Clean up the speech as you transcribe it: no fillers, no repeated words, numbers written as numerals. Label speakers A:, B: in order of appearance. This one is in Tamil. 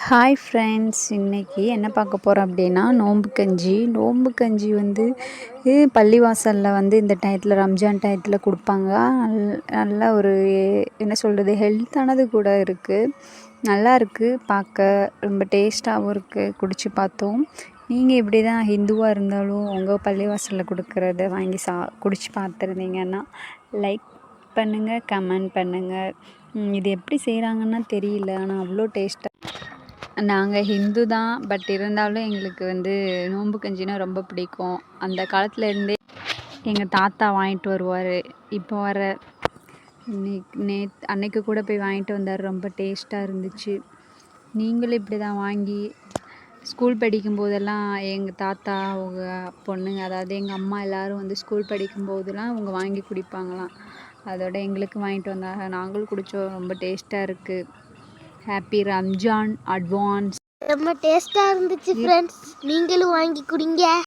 A: ஹாய் ஃப்ரெண்ட்ஸ், இன்றைக்கி என்ன பார்க்க போகிறோம் அப்படின்னா நோம்பு கஞ்சி வந்து பள்ளிவாசலில் வந்து இந்த டயத்தில் ரம்ஜான் டயத்தில் கொடுப்பாங்க. நல்ல ஒரு என்ன சொல்கிறது, ஹெல்த்தானது கூட இருக்குது. நல்லா இருக்குது, பார்க்க ரொம்ப டேஸ்ட்டாகவும் இருக்குது. குடித்து பார்த்தோம். நீங்கள் இப்படி தான் ஹிந்துவாக இருந்தாலும் உங்கள் பள்ளிவாசலில் கொடுக்குறத வாங்கி குடித்து பார்த்துருந்தீங்கன்னா லைக் பண்ணுங்கள், கமெண்ட் பண்ணுங்கள். இது எப்படி செய்கிறாங்கன்னு தெரியல, ஆனால் அவ்வளோ டேஸ்ட்டாக. நாங்கள் ஹிந்து தான், பட் இருந்தாலும் எங்களுக்கு வந்து நோம்பு கஞ்சினா ரொம்ப பிடிக்கும். அந்த காலத்தில் இருந்தே எங்கள் தாத்தா வாங்கிட்டு வருவார். இப்போ வர அன்னைக்கு கூட போய் வாங்கிட்டு வந்தார். ரொம்ப டேஸ்ட்டாக இருந்துச்சு. நீங்களும் இப்படி தான் வாங்கி ஸ்கூல் படிக்கும்போதெல்லாம் எங்கள் தாத்தா அவங்க பொண்ணுங்க, அதாவது எங்கள் அம்மா எல்லோரும் வந்து ஸ்கூல் படிக்கும்போதெல்லாம் அவங்க வாங்கி குடிப்பாங்களாம். அதோட எங்களுக்கு வாங்கிட்டு வந்தாங்க, நாங்களும் குடித்தோம். ரொம்ப டேஸ்ட்டாக இருக்குது. Happy Ramzan advance.
B: ரொம்ப டேஸ்ட்டாக இருந்துச்சு ஃப்ரெண்ட்ஸ், நீங்களும் வாங்கி குடிங்க.